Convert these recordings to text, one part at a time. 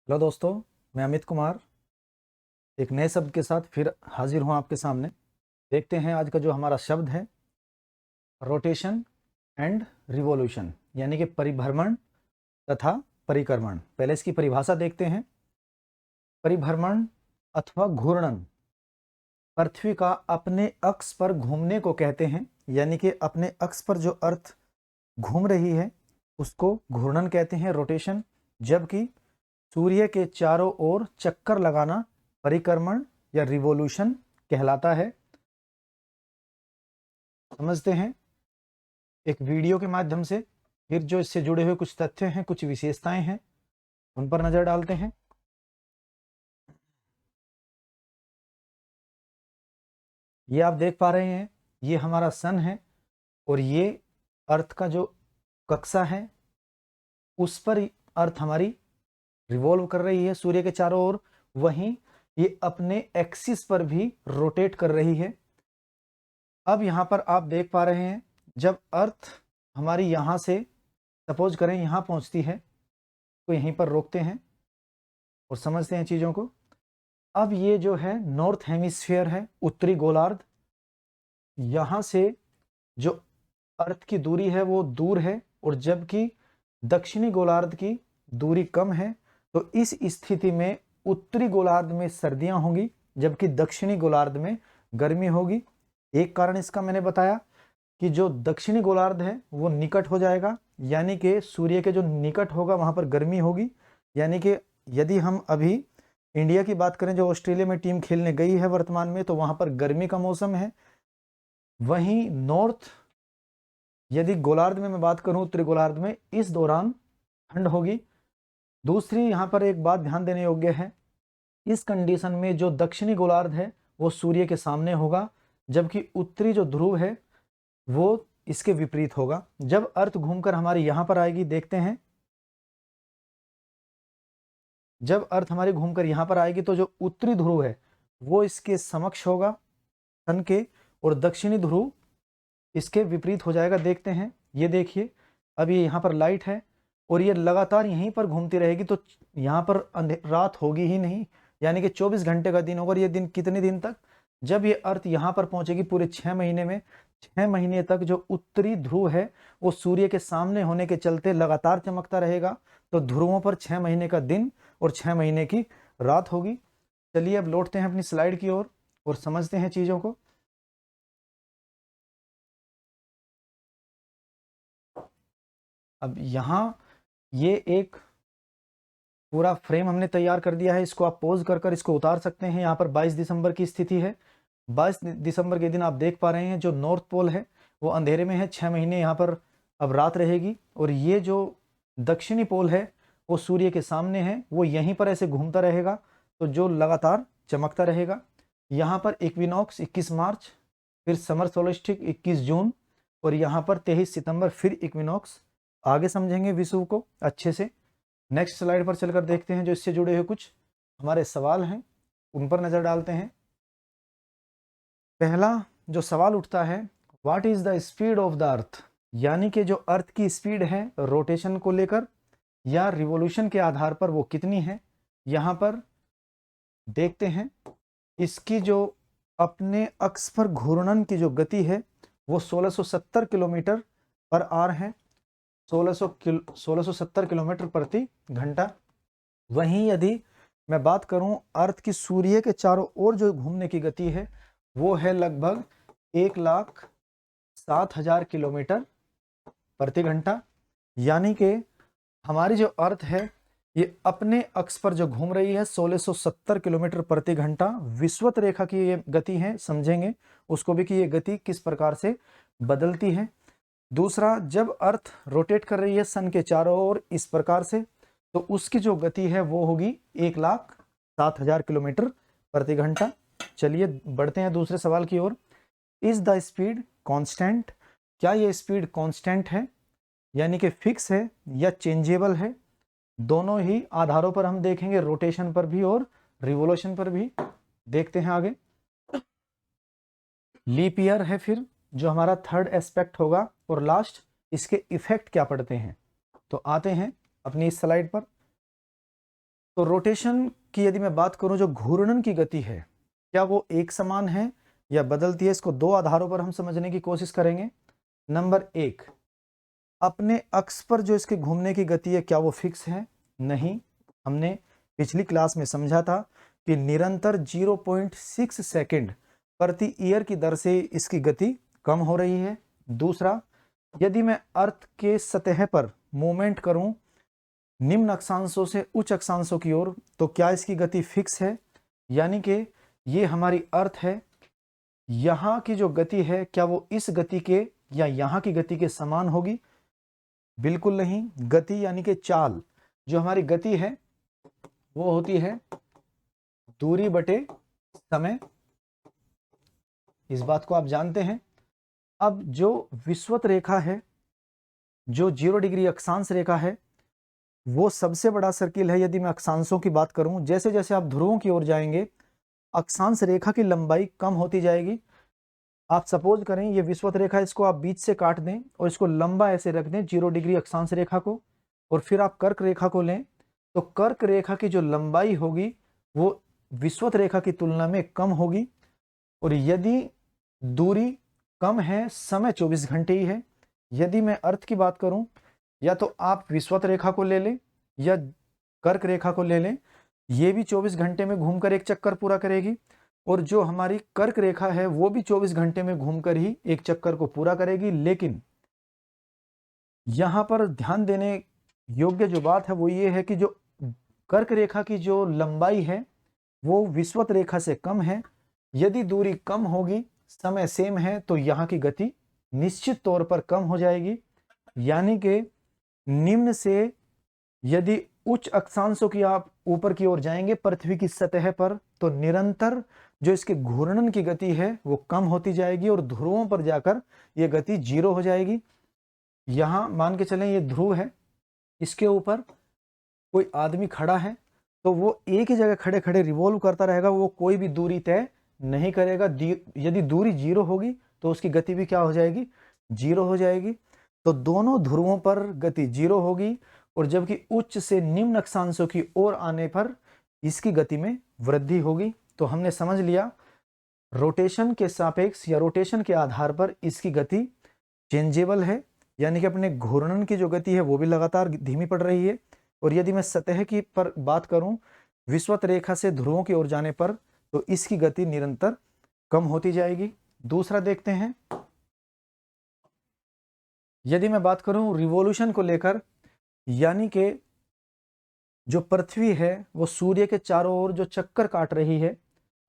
Hello दोस्तों, मैं अमित कुमार एक नए शब्द के साथ फिर हाजिर हूँ आपके सामने। देखते हैं आज का जो हमारा शब्द है, रोटेशन एंड रिवॉल्यूशन, यानी कि परिभ्रमण तथा परिक्रमण। पहले इसकी परिभाषा देखते हैं। परिभ्रमण अथवा घूर्णन पृथ्वी का अपने अक्ष पर घूमने को कहते हैं, यानी कि अपने अक्ष पर जो अर्थ घूम रही है उसको घूर्णन कहते हैं, रोटेशन। जबकि सूर्य के चारों ओर चक्कर लगाना परिक्रमण या रिवॉल्यूशन कहलाता है। समझते हैं एक वीडियो के माध्यम से, फिर जो इससे जुड़े हुए कुछ तथ्य हैं, कुछ विशेषताएं हैं, उन पर नजर डालते हैं। ये आप देख पा रहे हैं, ये हमारा सन है और ये अर्थ का जो कक्षा है उस पर अर्थ हमारी रिवॉल्व कर रही है सूर्य के चारों ओर। वहीं ये अपने एक्सिस पर भी रोटेट कर रही है। अब यहाँ पर आप देख पा रहे हैं, जब अर्थ हमारी यहाँ से सपोज करें यहाँ पहुँचती है तो यहीं पर रोकते हैं और समझते हैं चीज़ों को। अब ये जो है नॉर्थ हेमिस्फीयर है, उत्तरी गोलार्ध। यहाँ से जो अर्थ की दूरी है वो दूर है, और जबकि दक्षिणी गोलार्ध की दूरी कम है। तो इस स्थिति में उत्तरी गोलार्ध में सर्दियां होंगी, जबकि दक्षिणी गोलार्ध में गर्मी होगी। एक कारण इसका मैंने बताया कि जो दक्षिणी गोलार्ध है वो निकट हो जाएगा, यानी कि सूर्य के जो निकट होगा वहां पर गर्मी होगी। यानी कि यदि हम अभी इंडिया की बात करें, जो ऑस्ट्रेलिया में टीम खेलने गई है वर्तमान में, तो वहां पर गर्मी का मौसम है। वहीं नॉर्थ यदि गोलार्ध में मैं बात करूं, उत्तरी गोलार्ध में इस दौरान ठंड होगी। दूसरी यहां पर एक बात ध्यान देने योग्य है, इस कंडीशन में जो दक्षिणी गोलार्ध है वो सूर्य के सामने होगा, जबकि उत्तरी जो ध्रुव है वो इसके विपरीत होगा। जब अर्थ घूमकर हमारी यहां पर आएगी, देखते हैं, जब अर्थ हमारी घूमकर यहां पर आएगी तो जो उत्तरी ध्रुव है वो इसके समक्ष होगा सन के, और दक्षिणी ध्रुव इसके विपरीत हो जाएगा। देखते हैं, ये देखिए, अब ये यहाँ पर लाइट है और ये लगातार यहीं पर घूमती रहेगी, तो यहाँ पर रात होगी ही नहीं, यानी कि 24 घंटे का दिन होगा। और ये दिन कितने दिन तक, जब ये अर्थ यहाँ पर पहुंचेगी पूरे 6 महीने में, 6 महीने तक जो उत्तरी ध्रुव है वो सूर्य के सामने होने के चलते लगातार चमकता रहेगा। तो ध्रुवों पर 6 महीने का दिन और 6 महीने की रात होगी। चलिए अब लौटते हैं अपनी स्लाइड की ओर और समझते हैं चीजों को। अब यहाँ ये एक पूरा फ्रेम हमने तैयार कर दिया है, इसको आप पॉज कर इसको उतार सकते हैं। यहाँ पर 22 दिसंबर की स्थिति है। 22 दिसंबर के दिन आप देख पा रहे हैं जो नॉर्थ पोल है वो अंधेरे में है, 6 महीने यहाँ पर अब रात रहेगी। और ये जो दक्षिणी पोल है वो सूर्य के सामने है, वो यहीं पर ऐसे घूमता रहेगा, तो जो लगातार चमकता रहेगा। यहाँ पर इक्विनॉक्स 21 मार्च, फिर समर सोलिस्टिक 21 जून, और यहाँ पर 23 सितंबर फिर इक्विनॉक्स। आगे समझेंगे विषुव को अच्छे से। नेक्स्ट स्लाइड पर चलकर देखते हैं, जो इससे जुड़े हुए कुछ हमारे सवाल हैं उन पर नजर डालते हैं। पहला जो सवाल उठता है, what is the speed of the earth, यानी कि जो अर्थ की स्पीड है रोटेशन को लेकर या रिवॉल्यूशन के आधार पर वो कितनी है। यहाँ पर देखते हैं, इसकी जो अपने अक्ष पर घूर्णन की जो गति है वो 1670 किलोमीटर पर आवर है, 1670 किलोमीटर प्रति घंटा। वहीं यदि मैं बात करूं अर्थ की सूर्य के चारों ओर जो घूमने की गति है वो है लगभग 1,07,000 किलोमीटर प्रति घंटा। यानी कि हमारी जो अर्थ है ये अपने अक्ष पर जो घूम रही है 1670 किलोमीटर प्रति घंटा विषुवत रेखा की ये गति है। समझेंगे उसको भी कि ये गति किस प्रकार से बदलती है। दूसरा, जब अर्थ रोटेट कर रही है सन के चारों ओर इस प्रकार से, तो उसकी जो गति है वो होगी 1,07,000 किलोमीटर प्रति घंटा। चलिए बढ़ते हैं दूसरे सवाल की ओर। इज द स्पीड कांस्टेंट, क्या ये स्पीड कांस्टेंट है, यानी कि फिक्स है या चेंजेबल है। दोनों ही आधारों पर हम देखेंगे, रोटेशन पर भी और रिवॉल्यूशन पर भी। देखते हैं आगे। लीप ईयर है फिर जो हमारा थर्ड एस्पेक्ट होगा, और लास्ट इसके इफेक्ट क्या पड़ते हैं। तो आते हैं अपनी इस स्लाइड पर। तो रोटेशन की यदि मैं बात करूं, जो घूर्णन की गति है क्या वो एक समान है या बदलती है? इसको दो आधारों पर हम समझने की कोशिश करेंगे। नंबर एक, अपने अक्ष पर जो इसके घूमने की गति है क्या वो फिक्स है? नहीं। हमने पिछली क्लास में समझा था कि निरंतर 0.6 सेकंड प्रति ईयर की दर से इसकी गति कम हो रही है। दूसरा, यदि मैं अर्थ के सतह पर मूवमेंट करूं निम्न अक्षांशों से उच्च अक्षांशों की ओर, तो क्या इसकी गति फिक्स है? यानी कि ये हमारी अर्थ है, यहाँ की जो गति है क्या वो इस गति के या यहाँ की गति के समान होगी? बिल्कुल नहीं। गति यानी कि चाल, जो हमारी गति है वो होती है दूरी बटे समय, इस बात को आप जानते हैं। अब जो विषुवत रेखा है, जो 0 डिग्री अक्षांश रेखा है, वो सबसे बड़ा सर्किल है। यदि मैं अक्षांशों की बात करूं, जैसे जैसे आप ध्रुवों की ओर जाएंगे अक्षांश रेखा की लंबाई कम होती जाएगी। आप सपोज करें ये विषुवत रेखा, इसको आप बीच से काट दें और इसको लंबा ऐसे रख दें 0 डिग्री अक्षांश रेखा को, और फिर आप कर्क रेखा को लें, तो कर्क रेखा की जो लंबाई होगी वो विषुवत रेखा की तुलना में कम होगी। और यदि दूरी कम है, समय 24 घंटे ही है। यदि मैं अर्थ की बात करूं, या तो आप विषुवत रेखा को ले लें या कर्क रेखा को ले लें, ये भी 24 घंटे में घूमकर एक चक्कर पूरा करेगी, और जो हमारी कर्क रेखा है वो भी 24 घंटे में घूमकर ही एक चक्कर को पूरा करेगी। लेकिन यहां पर ध्यान देने योग्य जो बात है वो ये है कि जो कर्क रेखा की जो लंबाई है वो विषुवत रेखा से कम है। यदि दूरी कम होगी, समय सेम है, तो यहाँ की गति निश्चित तौर पर कम हो जाएगी। यानी कि निम्न से यदि उच्च अक्षांशों की आप ऊपर की ओर जाएंगे पृथ्वी की सतह पर, तो निरंतर जो इसके घूर्णन की गति है वो कम होती जाएगी और ध्रुवों पर जाकर ये गति 0 हो जाएगी। यहां मान के चलें ये ध्रुव है, इसके ऊपर कोई आदमी खड़ा है, तो वो एक ही जगह खड़े खड़े रिवॉल्व करता रहेगा, वो कोई भी दूरी तय नहीं करेगा। यदि दूरी 0 होगी तो उसकी गति भी क्या हो जाएगी? 0 हो जाएगी। तो दोनों ध्रुवों पर गति 0 होगी, और जबकि उच्च से निम्न अक्षांशों की ओर आने पर इसकी गति में वृद्धि होगी। तो हमने समझ लिया रोटेशन के सापेक्ष या रोटेशन के आधार पर इसकी गति चेंजेबल है, यानी कि अपने घूर्णन की जो गति है वो भी लगातार धीमी पड़ रही है। और यदि मैं सतह की पर बात करूं विषुवत रेखा से ध्रुवों की ओर जाने पर, तो इसकी गति निरंतर कम होती जाएगी। दूसरा देखते हैं, यदि मैं बात करूं रिवॉल्यूशन को लेकर, यानी कि जो पृथ्वी है वो सूर्य के चारों ओर जो चक्कर काट रही है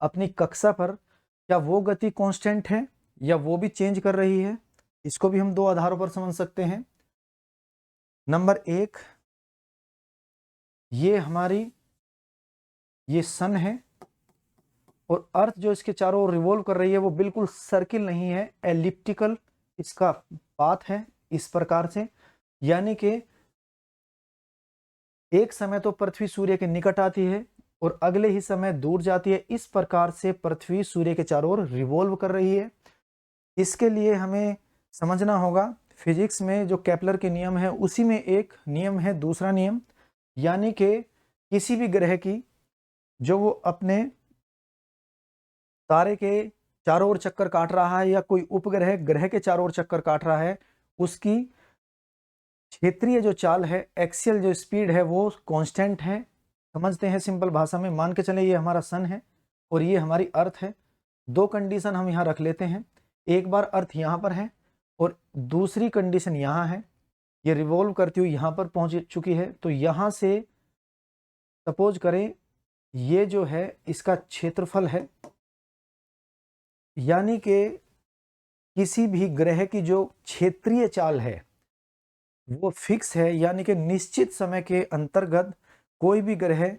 अपनी कक्षा पर, क्या वो गति कांस्टेंट है या वो भी चेंज कर रही है? इसको भी हम दो आधारों पर समझ सकते हैं। नंबर एक, ये हमारी ये सन है, और अर्थ जो इसके चारों ओर रिवॉल्व कर रही है वो बिल्कुल सर्किल नहीं है, एलिप्टिकल इसका पाथ है इस प्रकार से। यानी कि एक समय तो पृथ्वी सूर्य के निकट आती है और अगले ही समय दूर जाती है। इस प्रकार से पृथ्वी सूर्य के चारों ओर रिवॉल्व कर रही है। इसके लिए हमें समझना होगा फिजिक्स में जो केपलर के नियम है उसी में एक नियम है, दूसरा नियम, यानी कि किसी भी ग्रह की जो वो अपने तारे के चारों ओर चक्कर काट रहा है या कोई उपग्रह ग्रह के चारों ओर चक्कर काट रहा है, उसकी क्षेत्रीय जो चाल है, एक्सियल जो स्पीड है वो कांस्टेंट है। समझते हैं सिंपल भाषा में, मान के चले ये हमारा सन है और ये हमारी अर्थ है। दो कंडीशन हम यहाँ रख लेते हैं, एक बार अर्थ यहाँ पर है और दूसरी कंडीशन यहाँ है, ये रिवॉल्व करती हुई यहाँ पर पहुँच चुकी है। तो यहाँ से सपोज करें ये जो है इसका क्षेत्रफल है, यानी कि किसी भी ग्रह की जो क्षेत्रीय चाल है वो फिक्स है, यानी कि निश्चित समय के अंतर्गत कोई भी ग्रह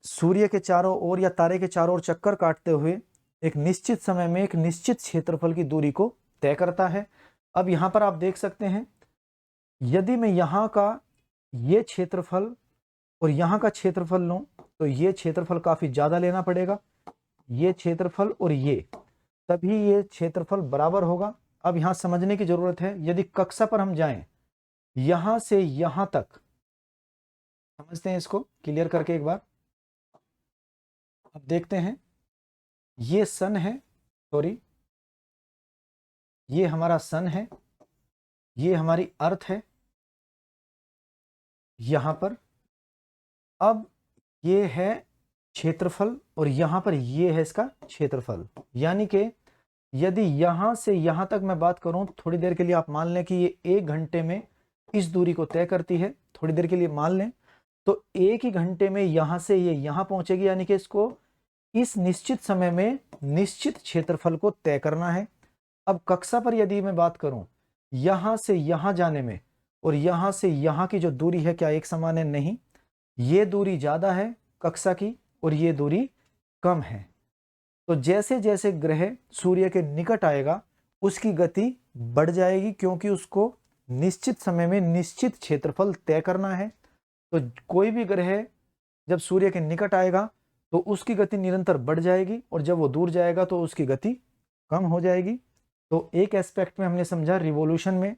सूर्य के चारों ओर या तारे के चारों ओर चक्कर काटते हुए एक निश्चित समय में एक निश्चित क्षेत्रफल की दूरी को तय करता है। अब यहाँ पर आप देख सकते हैं, यदि मैं यहाँ का ये क्षेत्रफल और यहाँ का क्षेत्रफल लूँ तो ये क्षेत्रफल काफी ज्यादा लेना पड़ेगा, ये क्षेत्रफल और ये, तभी ये क्षेत्रफल बराबर होगा। अब यहाँ समझने की जरूरत है, यदि कक्षा पर हम जाएं यहां से यहां तक समझते हैं इसको क्लियर करके एक बार। अब देखते हैं, ये सन है, सॉरी, ये हमारा सन है, ये हमारी अर्थ है यहां पर। अब ये है क्षेत्रफल और यहां पर ये है इसका क्षेत्रफल। यानी कि यदि यहां से यहां तक मैं बात करूं, थोड़ी देर के लिए आप मान लें कि ये 1 घंटे में इस दूरी को तय करती है, थोड़ी देर के लिए मान लें, तो 1 ही घंटे में यहां से ये यहां पहुंचेगी। यानी कि इसको इस निश्चित समय में निश्चित क्षेत्रफल को तय करना है। अब कक्षा पर यदि मैं बात करूं, यहां से यहां जाने में और यहां से यहां की जो दूरी है, क्या एक समान है? नहीं, ये दूरी ज्यादा है कक्षा की और ये दूरी कम है। तो जैसे जैसे ग्रह सूर्य के निकट आएगा उसकी गति बढ़ जाएगी, क्योंकि उसको निश्चित समय में निश्चित क्षेत्रफल तय करना है। तो कोई भी ग्रह जब सूर्य के निकट आएगा तो उसकी गति निरंतर बढ़ जाएगी, और जब वो दूर जाएगा तो उसकी गति कम हो जाएगी। तो एक एस्पेक्ट में हमने समझा रिवॉल्यूशन में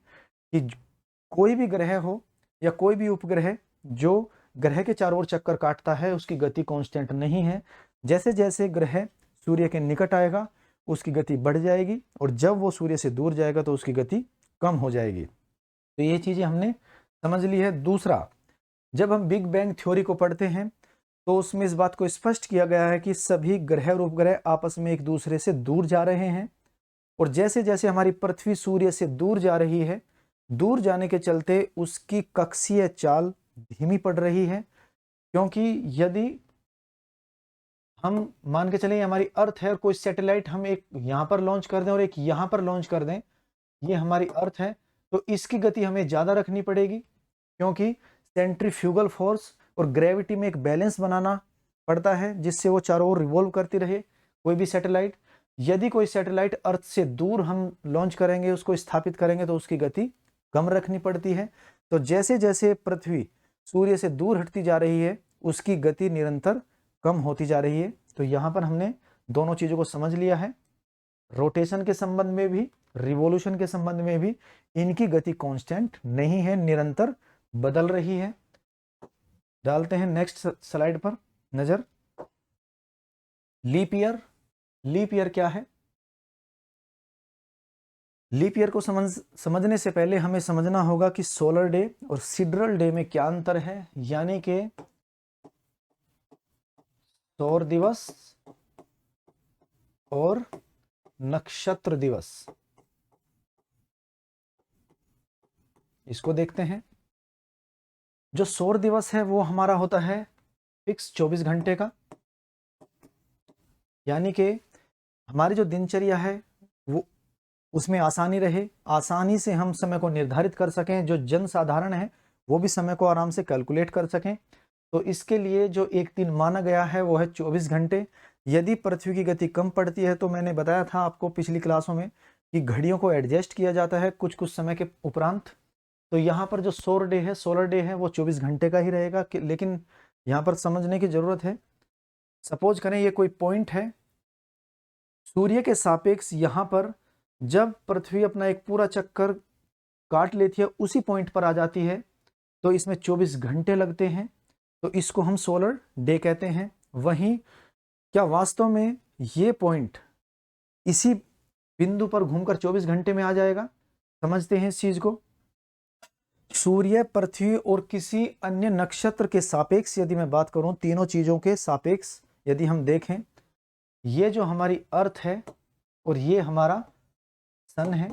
कि कोई भी ग्रह हो या कोई भी उपग्रह जो ग्रह के चारों ओर चक्कर काटता है, उसकी गति कांस्टेंट नहीं है। जैसे जैसे ग्रह सूर्य के निकट आएगा उसकी गति बढ़ जाएगी, और जब वो सूर्य से दूर जाएगा तो उसकी गति कम हो जाएगी। तो ये चीजें हमने समझ ली है। दूसरा, जब हम बिग बैंग थ्योरी को पढ़ते हैं तो उसमें इस बात को स्पष्ट किया गया है कि सभी ग्रह और उपग्रह आपस में एक दूसरे से दूर जा रहे हैं, और जैसे जैसे हमारी पृथ्वी सूर्य से दूर जा रही है, दूर जाने के चलते उसकी कक्षीय चाल धीमी पड़ रही है। क्योंकि यदि हम मान के चलें हमारी अर्थ है और कोई सैटेलाइट हम एक यहां पर लॉन्च कर दें और एक यहां पर लॉन्च कर दें, ये हमारी अर्थ है, तो इसकी गति हमें ज्यादा रखनी पड़ेगी, क्योंकि सेंट्रीफ्यूगल फोर्स और ग्रेविटी में एक बैलेंस बनाना पड़ता है जिससे वो चारों ओर रिवॉल्व करती रहे कोई भी सैटेलाइट। यदि कोई सैटेलाइट अर्थ से दूर हम लॉन्च करेंगे, उसको स्थापित करेंगे, तो उसकी गति कम रखनी पड़ती है। तो जैसे जैसे पृथ्वी सूर्य से दूर हटती जा रही है उसकी गति निरंतर कम होती जा रही है। तो यहां पर हमने दोनों चीजों को समझ लिया है, रोटेशन के संबंध में भी, रिवॉल्यूशन के संबंध में भी इनकी गति कांस्टेंट नहीं है, निरंतर बदल रही है। डालते हैं नेक्स्ट स्लाइड पर नजर। लीप ईयर, लीप ईयर क्या है? लीप ईयर को समझने से पहले हमें समझना होगा कि सोलर डे और सिडरल डे में क्या अंतर है। यानी कि सौर दिवस और नक्षत्र दिवस, इसको देखते हैं। जो सौर दिवस है वो हमारा होता है फिक्स 24 घंटे का, यानी कि हमारी जो दिनचर्या है वो उसमें आसानी रहे, आसानी से हम समय को निर्धारित कर सकें, जो जन साधारण है वो भी समय को आराम से कैलकुलेट कर सकें। तो इसके लिए जो एक दिन माना गया है वो है 24 घंटे। यदि पृथ्वी की गति कम पड़ती है तो मैंने बताया था आपको पिछली क्लासों में कि घड़ियों को एडजस्ट किया जाता है कुछ कुछ समय के उपरांत। तो यहाँ पर जो सौर डे है, सोलर डे है, वो 24 घंटे का ही रहेगा। लेकिन यहाँ पर समझने की जरूरत है, सपोज करें ये कोई पॉइंट है सूर्य के सापेक्ष, यहाँ पर जब पृथ्वी अपना एक पूरा चक्कर काट लेती है उसी पॉइंट पर आ जाती है, तो इसमें 24 घंटे लगते हैं, तो इसको हम सोलर डे कहते हैं। वहीं क्या वास्तव में ये पॉइंट इसी बिंदु पर घूमकर 24 घंटे में आ जाएगा? समझते हैं इस चीज को। सूर्य, पृथ्वी और किसी अन्य नक्षत्र के सापेक्ष यदि मैं बात करूं, तीनों चीजों के सापेक्ष यदि हम देखें, ये जो हमारी अर्थ है और ये हमारा सन है।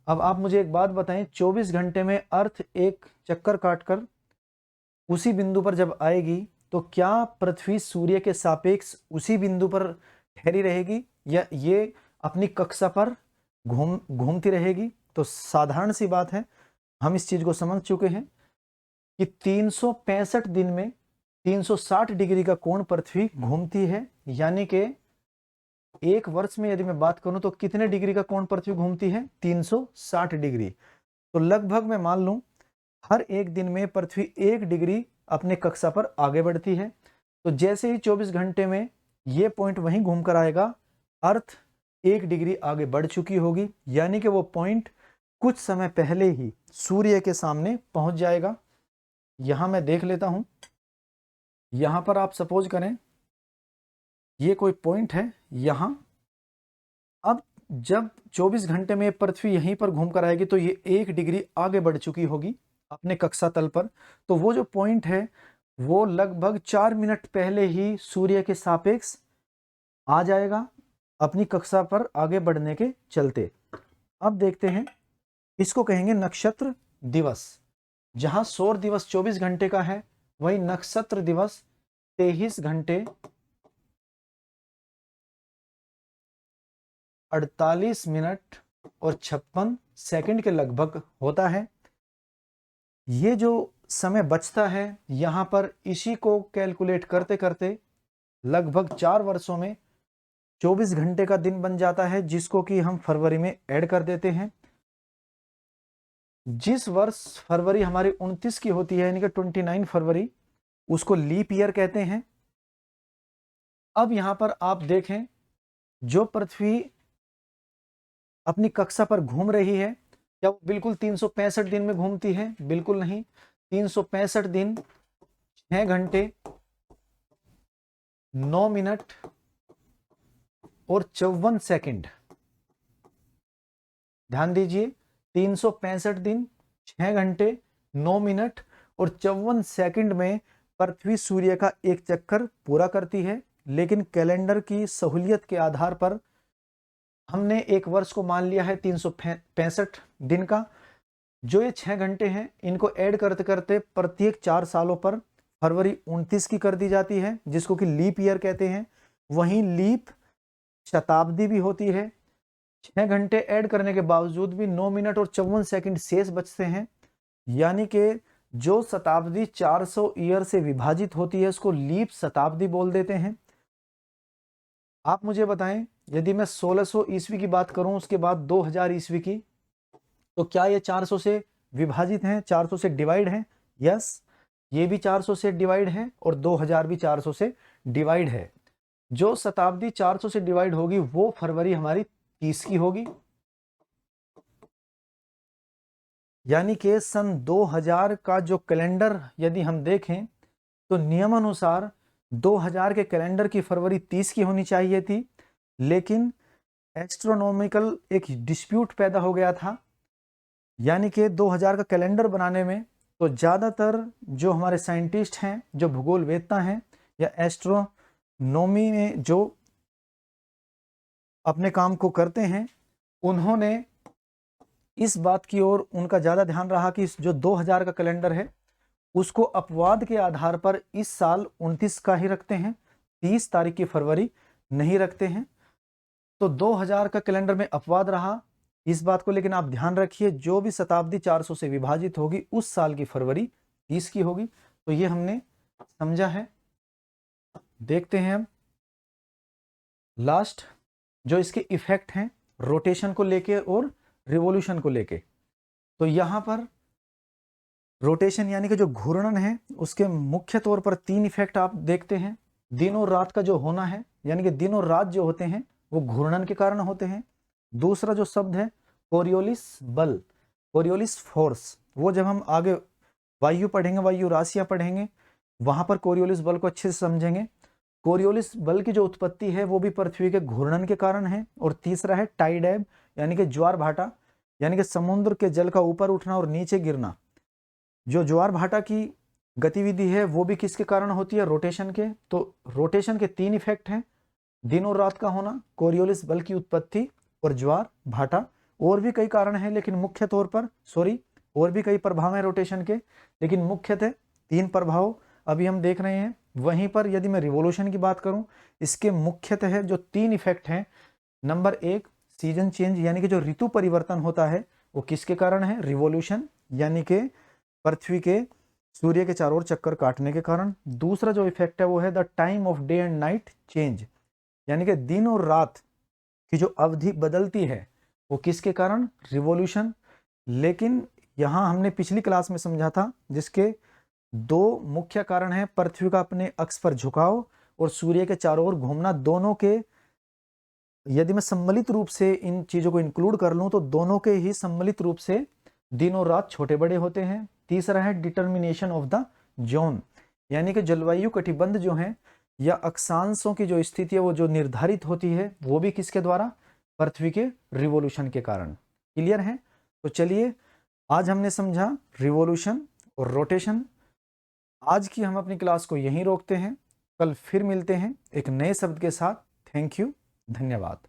अब आप मुझे एक बात बताएं, 24 घंटे में अर्थ एक चक्कर काटकर उसी बिंदु पर जब आएगी तो क्या पृथ्वी सूर्य के सापेक्ष उसी बिंदु पर ठहरी रहेगी या ये अपनी कक्षा पर घूमती रहेगी? तो साधारण सी बात है, हम इस चीज को समझ चुके हैं कि 365 दिन में 360 डिग्री का कोण पृथ्वी घूमती है। यानी कि एक वर्ष में यदि मैं बात करूं तो कितने डिग्री का कोण पृथ्वी घूमती है? 360 डिग्री। तो लगभग मैं मान लूं हर एक दिन में पृथ्वी 1 डिग्री अपने कक्षा पर आगे बढ़ती है। तो जैसे ही 24 घंटे में ये पॉइंट वहीं घूमकर आएगा, अर्थ 1 डिग्री आगे बढ़ चुकी होगी, यानी कि वो पॉइंट कुछ समय पहले ही सूर्य के सामने पहुंच जाएगा। यहाँ मैं देख लेता हूँ। यहाँ पर आप सपोज करें ये कोई पॉइंट है यहाँ। अब जब 24 घंटे में पृथ्वी यहीं पर घूम कर आएगी तो ये 1 डिग्री आगे बढ़ चुकी होगी अपने कक्षा तल पर। तो वो जो पॉइंट है वो लगभग 4 मिनट पहले ही सूर्य के सापेक्ष आ जाएगा अपनी कक्षा पर आगे बढ़ने के चलते। अब देखते हैं, इसको कहेंगे नक्षत्र दिवस। जहां सौर दिवस 24 घंटे का है, वही नक्षत्र दिवस 23 घंटे 48 मिनट और 56 सेकंड के लगभग होता है। ये जो समय बचता है यहाँ पर, इसी को कैलकुलेट करते करते लगभग 4 वर्षों में 24 घंटे का दिन बन जाता है, जिसको कि हम फरवरी में ऐड कर देते हैं। जिस वर्ष फरवरी हमारी 29 की होती है, यानी कि 29 फरवरी, उसको लीप ईयर कहते हैं। अब यहां पर आप देखें, जो पृथ्वी अपनी कक्षा पर घूम रही है, क्या वो बिल्कुल 365 दिन में घूमती है? बिल्कुल नहीं। 365 दिन 6 घंटे 9 मिनट और 54 सेकंड। ध्यान दीजिए, 365 दिन 6 घंटे 9 मिनट और 54 सेकंड में पृथ्वी सूर्य का एक चक्कर पूरा करती है। लेकिन कैलेंडर की सहूलियत के आधार पर हमने एक वर्ष को मान लिया है 365 दिन का। जो ये 6 घंटे हैं, इनको ऐड करते करते प्रत्येक 4 सालों पर फरवरी 29 की कर दी जाती है, जिसको कि लीप ईयर कहते हैं। वहीं लीप शताब्दी भी होती है। 6 घंटे ऐड करने के बावजूद भी 9 मिनट और 54 सेकंड शेष बचते हैं। यानी कि जो शताब्दी 400 ईयर से विभाजित होती है, उसको लीप शताब्दी बोल देते हैं। आप मुझे बताएं, यदि मैं 1600 ईस्वी की बात करूं, उसके बाद 2000 ईस्वी की, तो क्या ये 400 से विभाजित हैं, 400 से डिवाइड हैं? यस, ये भी 400 से डिवाइड है और 2000 भी 400 से डिवाइड है। जो शताब्दी 400 से डिवाइड होगी वो फरवरी हमारी 30 की होगी। यानी कि सन 2000 का जो कैलेंडर यदि हम देखें, तो नियमानुसार 2000 के कैलेंडर की फरवरी 30 की होनी चाहिए थी। लेकिन एस्ट्रोनॉमिकल एक डिस्प्यूट पैदा हो गया था, यानी कि 2000 का कैलेंडर बनाने में तो ज़्यादातर जो हमारे साइंटिस्ट हैं, जो भूगोल वेत्ता हैं या एस्ट्रोनॉमी में जो अपने काम को करते हैं, उन्होंने इस बात की ओर उनका ज़्यादा ध्यान रहा कि जो 2000 का कैलेंडर है उसको अपवाद के आधार पर इस साल 29 का ही रखते हैं, 30 तारीख की फरवरी नहीं रखते हैं। तो 2000 का कैलेंडर में अपवाद रहा इस बात को। लेकिन आप ध्यान रखिए, जो भी शताब्दी 400 से विभाजित होगी उस साल की फरवरी 30 की होगी। तो ये हमने समझा है। देखते हैं हम लास्ट जो इसके इफेक्ट हैं रोटेशन को लेके और रिवॉल्यूशन को लेके। तो यहाँ पर रोटेशन यानी कि जो घूर्णन है, उसके मुख्य तौर पर 3 इफेक्ट आप देखते हैं। दिन और रात का जो होना है, यानी कि दिन और रात जो होते हैं वो घूर्णन के कारण होते हैं। दूसरा जो शब्द है कोरियोलिस बल, कोरियोलिस फोर्स, वो जब हम आगे वायु पढ़ेंगे, वायु राशियां पढ़ेंगे, वहां पर कोरियोलिस बल को अच्छे से समझेंगे। कोरियोलिस बल की जो उत्पत्ति है वो भी पृथ्वी के घूर्णन के कारण है। और तीसरा है टाइड एब, यानी कि ज्वार भाटा, यानी कि समुद्र के जल का ऊपर उठना और नीचे गिरना। जो ज्वार भाटा की गतिविधि है वो भी किसके कारण होती है? रोटेशन के। तो रोटेशन के 3 इफेक्ट हैं, दिन और रात का होना, कोरियोलिस बल की उत्पत्ति और ज्वार भाटा। और भी कई कारण हैं, लेकिन मुख्य तौर पर और भी कई प्रभाव हैं रोटेशन के, लेकिन मुख्यतः 3 प्रभाव अभी हम देख रहे हैं। वहीं पर यदि मैं रिवॉल्यूशन की बात करूं, इसके मुख्यतः जो 3 इफेक्ट हैं, नंबर 1 सीजन चेंज, यानी कि जो ऋतु परिवर्तन होता है वो किसके कारण है? रिवॉल्यूशन, यानी कि पृथ्वी के सूर्य के चारों ओर चक्कर काटने के कारण। दूसरा जो इफेक्ट है वो है the time of day and night change, यानी कि दिन और रात की जो अवधि बदलती है वो किसके कारण? रिवॉल्यूशन। लेकिन यहाँ हमने पिछली क्लास में समझा था, जिसके 2 मुख्य कारण हैं, पृथ्वी का अपने अक्ष पर झुकाव और सूर्य के चारों ओर घूमना। दोनों के यदि मैं सम्मिलित रूप से इन चीजों को इंक्लूड कर लूं तो दोनों के ही सम्मिलित रूप से दिन और रात छोटे बड़े होते हैं। तीसरा है डिटर्मिनेशन ऑफ द जोन, यानी कि जलवायु कटिबंध जो है या अक्षांशों की जो स्थिति है वो जो निर्धारित होती है वो भी किसके द्वारा, पृथ्वी के रिवॉल्यूशन के कारण। क्लियर है? तो चलिए आज हमने समझा रिवॉल्यूशन और रोटेशन। आज की हम अपनी क्लास को यहीं रोकते हैं, कल फिर मिलते हैं एक नए शब्द के साथ। थैंक यू, धन्यवाद।